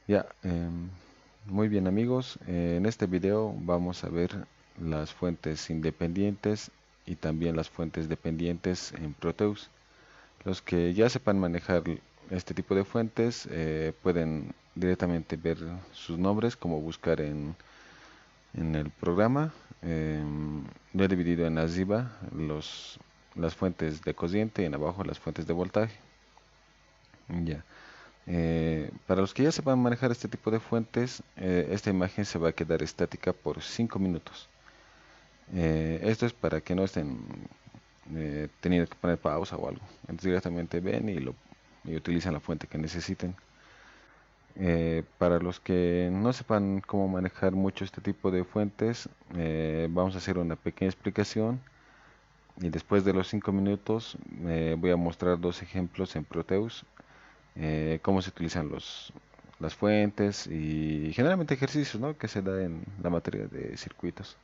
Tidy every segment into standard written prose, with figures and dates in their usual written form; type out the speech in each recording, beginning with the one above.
Ya, muy bien amigos, en este video vamos a ver las fuentes independientes y también las fuentes dependientes en Proteus. Los que ya sepan manejar este tipo de fuentes pueden directamente ver sus nombres, como buscar en el programa. Lo he dividido en arriba las fuentes de corriente y en abajo las fuentes de voltaje. Ya. Para los que ya sepan manejar este tipo de fuentes, esta imagen se va a quedar estática por 5 minutos. Esto es para que no estén teniendo que poner pausa o algo. Entonces directamente ven y utilizan la fuente que necesiten. Para los que no sepan cómo manejar mucho este tipo de fuentes, vamos a hacer una pequeña explicación y después de los 5 minutos voy a mostrar dos ejemplos en Proteus, cómo se utilizan las fuentes y generalmente ejercicios, ¿no?, que se da en la materia de circuitos.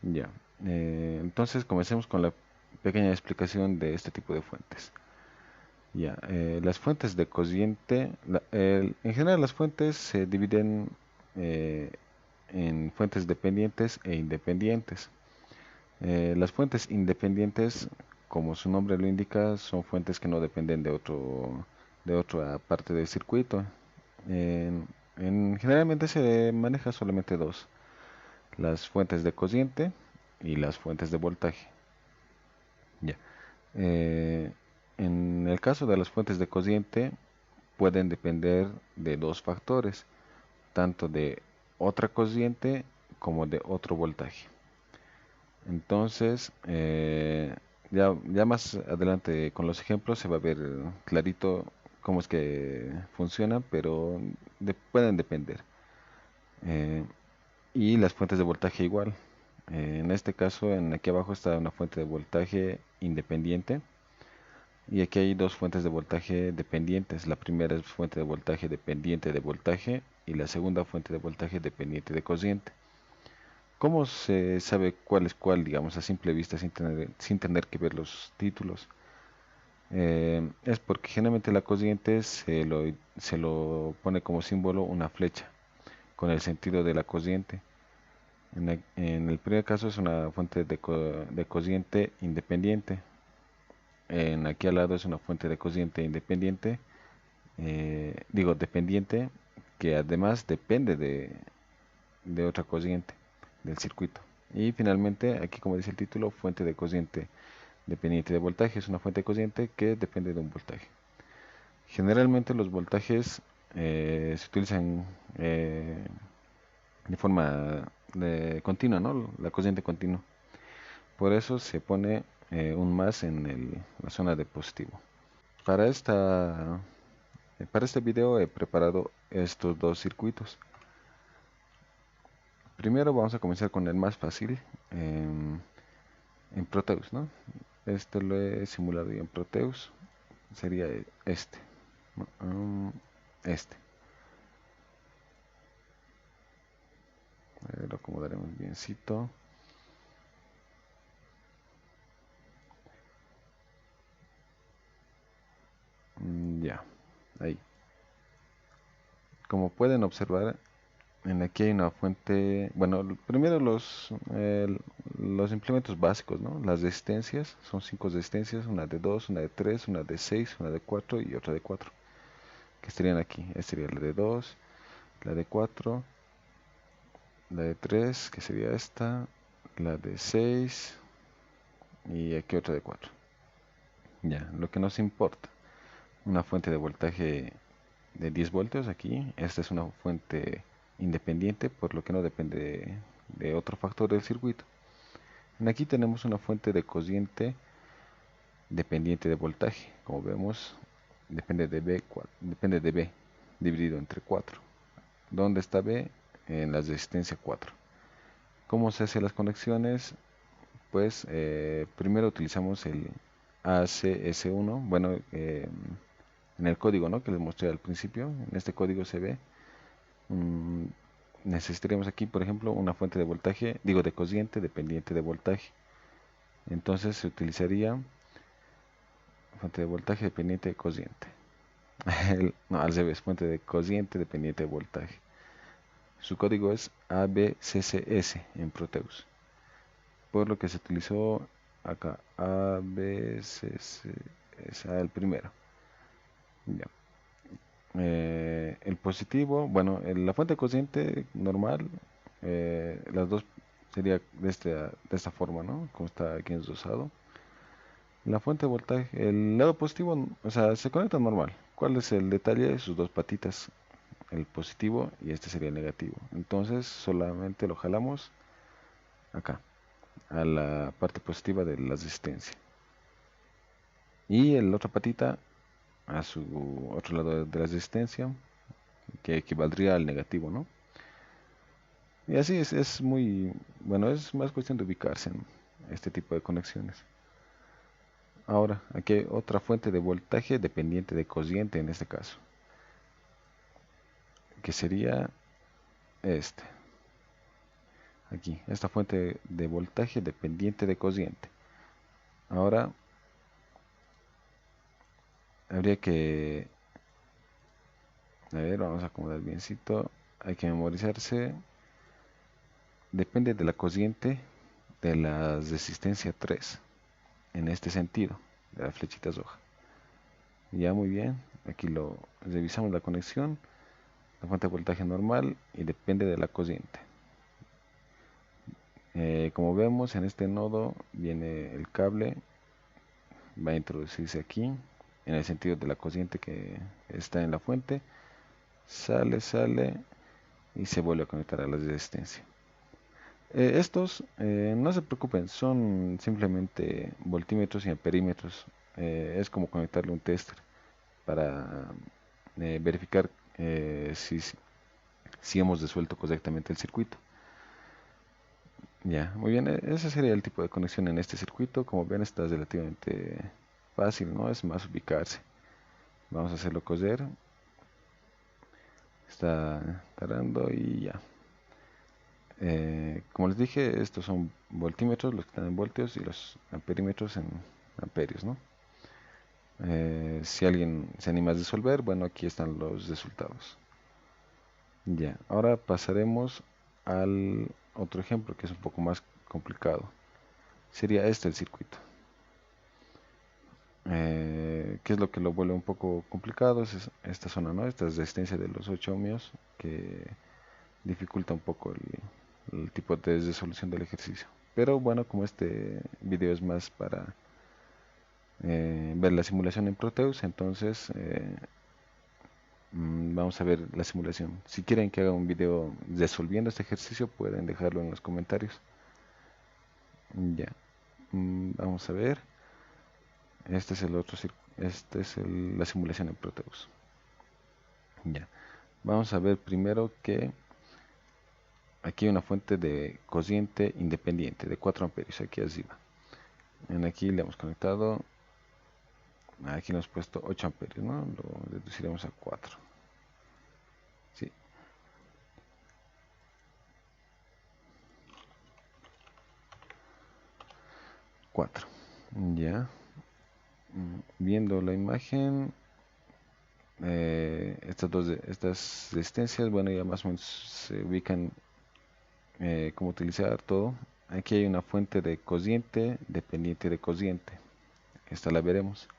Ya, entonces comencemos con la pequeña explicación de este tipo de fuentes. Ya, las fuentes de cociente, en general las fuentes se dividen eh, en fuentes dependientes e independientes. Las fuentes independientes, como su nombre lo indica, son fuentes que no dependen de otra parte del circuito. En, Generalmente se maneja solamente dos, las fuentes de cociente y las fuentes de voltaje. Ya. Eh, en el caso de las fuentes de cociente, pueden depender de dos factores, tanto de otra corriente como de otro voltaje. Entonces, ya más adelante con los ejemplos se va a ver clarito cómo es que funciona, pero pueden depender. Eh, y las fuentes de voltaje igual. En este caso, aquí abajo está una fuente de voltaje independiente. Y aquí hay dos fuentes de voltaje dependientes. La primera es fuente de voltaje dependiente de voltaje y la segunda fuente de voltaje dependiente de corriente. ¿Cómo se sabe cuál es cuál, digamos, a simple vista sin tener que ver los títulos? Es porque generalmente la corriente se lo pone como símbolo una flecha con el sentido de la corriente. En el primer caso es una fuente de corriente independiente. Aquí al lado es una fuente de corriente independiente, digo dependiente, que además depende de otra corriente del circuito. Y finalmente, aquí como dice el título, fuente de corriente dependiente de voltaje, es una fuente de corriente que depende de un voltaje. Generalmente los voltajes se utilizan de forma continua, ¿no? La corriente continua. Por eso se pone un más en la zona de positivo. Para para este video he preparado estos dos circuitos. Primero vamos a comenzar con el más fácil en Proteus, ¿no? Este lo he simulado en Proteus. Sería este. ¿No? Este. Lo acomodaremos biencito. Ya. Ahí. Como pueden observar, aquí hay una fuente. Bueno, primero los implementos básicos, ¿no? Las resistencias. Son 5 resistencias. Una de 2, una de 3, una de 6, una de 4 y otra de 4. Que estarían aquí. Esta sería la de 2, la de 4, la de 3, que sería esta, la de 6 y aquí otra de 4. Ya, lo que nos importa, una fuente de voltaje de 10 voltios aquí. Esta es una fuente independiente, por lo que no depende de otro factor del circuito. Aquí tenemos una fuente de corriente dependiente de voltaje. Como vemos, depende de B dividido entre 4. ¿Dónde está B? En la resistencia 4. ¿Cómo se hacen las conexiones? Pues primero utilizamos el ACS1. Bueno, en el código, ¿no?, que les mostré al principio, en este código se ve. mm, Necesitaríamos aquí, por ejemplo, una fuente de voltaje, digo de corriente dependiente de voltaje. Entonces se utilizaría fuente de voltaje dependiente de corriente. No, al revés, fuente de corriente dependiente de voltaje. Su código es ABCCS en Proteus, por lo que se utilizó acá ABCCS, el primero. Ya. El positivo, bueno, la fuente de corriente normal, las dos sería de esta forma, ¿no? Como está aquí endosado. La fuente de voltaje, el lado positivo, o sea, se conecta normal. ¿Cuál es el detalle? Sus dos patitas, el positivo y este sería el negativo. Entonces solamente lo jalamos acá, a la parte positiva de la resistencia. Y la otra patita a su otro lado de la resistencia, que equivaldría al negativo, ¿no? Y así es muy, bueno, es más cuestión de ubicarse en este tipo de conexiones. Ahora, aquí hay otra fuente de voltaje dependiente de corriente en este caso, que sería este. aquí, esta fuente de voltaje dependiente de cociente. Ahora habría que, a ver, vamos a acomodar biencito, hay que memorizarse, depende de la cociente de la resistencia 3, en este sentido, de la flechita roja. Ya, muy bien, aquí lo revisamos la conexión, la fuente de voltaje normal y depende de la cociente. Como vemos, en este nodo viene el cable, va a introducirse aquí en el sentido de la cociente que está en la fuente, sale y se vuelve a conectar a la resistencia. Estos, no se preocupen, son simplemente voltímetros y amperímetros. Es como conectarle un tester para verificar si hemos resuelto correctamente el circuito. Ya, muy bien, ese sería el tipo de conexión en este circuito. Como ven, está relativamente fácil, ¿no? Es más ubicarse. Vamos a hacerlo coser. Está cargando y ya. Como les dije, estos son voltímetros, los que están en voltios, y los amperímetros en amperios, ¿no? Si alguien se anima a resolver, bueno, aquí están los resultados. Ya, ahora pasaremos al otro ejemplo que es un poco más complicado. Sería este el circuito. ¿Qué es lo que lo vuelve un poco complicado? Es esta zona, ¿no? Esta resistencia de los 8 ohmios que dificulta un poco el tipo de resolución del ejercicio. Pero bueno, como este video es más para ver la simulación en Proteus, entonces vamos a ver la simulación. Si quieren que haga un video resolviendo este ejercicio, pueden dejarlo en los comentarios. Ya, vamos a ver. Este es el otro este es la simulación en Proteus. Ya, vamos a ver primero que aquí hay una fuente de cociente independiente de 4 amperios aquí arriba. En aquí le hemos conectado, aquí le hemos puesto 8 amperios, ¿no? Lo reduciremos a 4. Sí. 4. Ya. Viendo la imagen, estas resistencias, bueno, ya más o menos se ubican cómo utilizar todo. Aquí hay una fuente de cociente dependiente de cociente. Esta la veremos.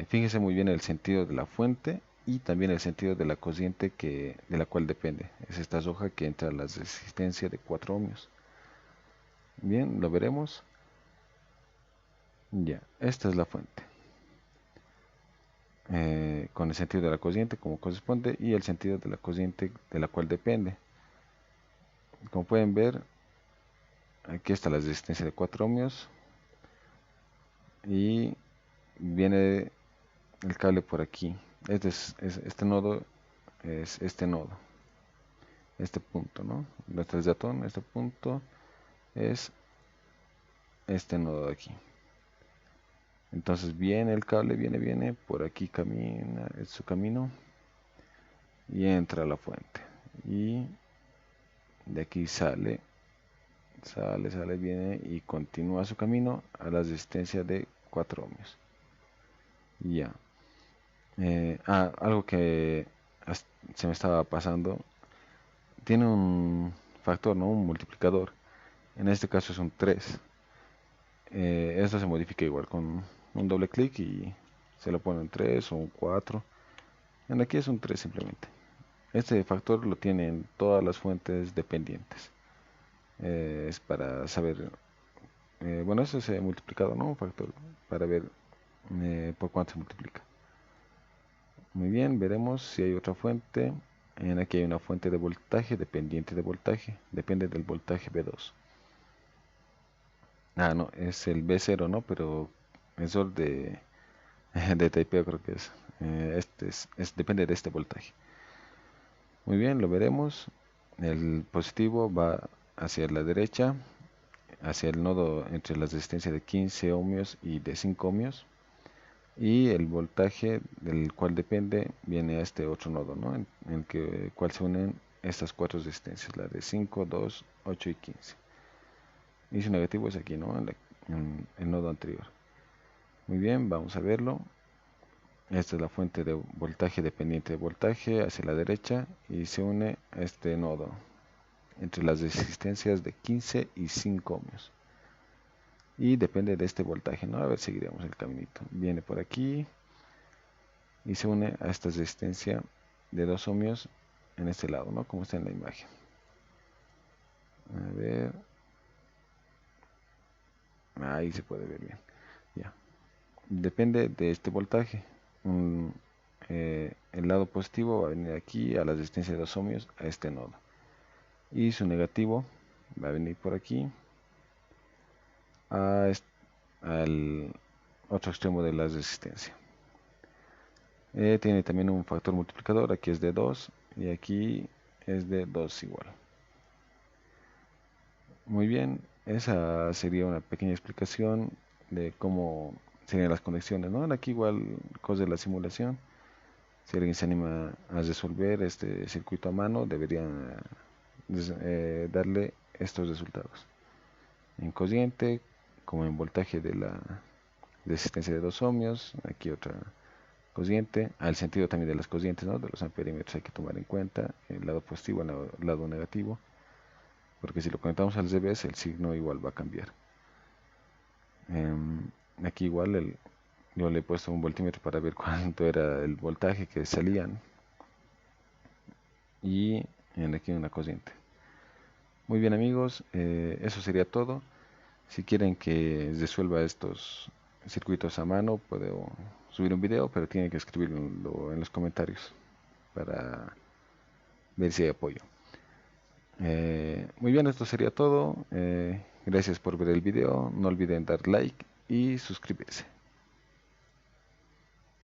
Fíjese muy bien el sentido de la fuente y también el sentido de la cociente de la cual depende. Es esta roja que entra a la resistencia de 4 ohmios. Bien, lo veremos. Ya, esta es la fuente. Con el sentido de la cociente como corresponde y el sentido de la cociente de la cual depende. Como pueden ver, aquí está la resistencia de 4 ohmios y viene el cable por aquí. Este nodo es este nodo, este punto, ¿no? Nuestro ratón, este punto es este nodo de aquí. Entonces viene el cable, viene, por aquí camina, es su camino y entra a la fuente. Y de aquí sale, viene y continúa su camino a la resistencia de 4 ohmios. Ya. Algo que se me estaba pasando. Tiene un factor, ¿no? Un multiplicador. En este caso es un 3. Esto se modifica igual con un doble clic y se lo pone en 3 o un 4. En aquí es un 3 simplemente. Este factor lo tienen todas las fuentes dependientes. Es para saber, bueno, eso se ha multiplicado, ¿no? Un factor para ver por cuánto se multiplica. Muy bien, veremos si hay otra fuente. Aquí hay una fuente de voltaje dependiente de voltaje. Depende del voltaje B2. No, es el B0, ¿no? Pero sensor de Taipei creo que es. Depende de este voltaje. Muy bien, lo veremos. El positivo va hacia la derecha, hacia el nodo entre la resistencia de 15 ohmios y de 5 ohmios. Y el voltaje del cual depende viene a este otro nodo, ¿no? En el cual se unen estas cuatro resistencias, la de 5, 2, 8 y 15. Y su negativo es aquí, ¿no? En el nodo anterior. Muy bien, vamos a verlo. Esta es la fuente de voltaje dependiente de voltaje hacia la derecha y se une a este nodo entre las resistencias de 15 y 5 ohmios. Y depende de este voltaje, ¿no? A ver, seguiremos el caminito. Viene por aquí y se une a esta resistencia de 2 ohmios en este lado, ¿no? Como está en la imagen. A ver. Ahí se puede ver bien. Ya. Depende de este voltaje. El lado positivo va a venir aquí a la resistencia de 2 ohmios a este nodo. Y su negativo va a venir por aquí al otro extremo de la resistencia. Tiene también un factor multiplicador, aquí es de 2 y aquí es de 2 igual. Muy bien, esa sería una pequeña explicación de cómo serían las conexiones, ¿no? Aquí igual cosa de la simulación. Si alguien se anima a resolver este circuito a mano, deberían darle estos resultados. En corriente, como en voltaje de la resistencia de 2 ohmios, aquí otra corriente, al sentido también de las corrientes, ¿no? De los amperímetros hay que tomar en cuenta el lado positivo, el lado negativo, porque si lo conectamos al revés, el signo igual va a cambiar. Aquí igual yo le he puesto un voltímetro para ver cuánto era el voltaje que salían, y aquí una corriente. Muy bien amigos, eso sería todo. Si quieren que resuelva estos circuitos a mano, puedo subir un video, pero tienen que escribirlo en los comentarios para ver si hay apoyo. Muy bien, esto sería todo. Gracias por ver el video. No olviden dar like y suscribirse.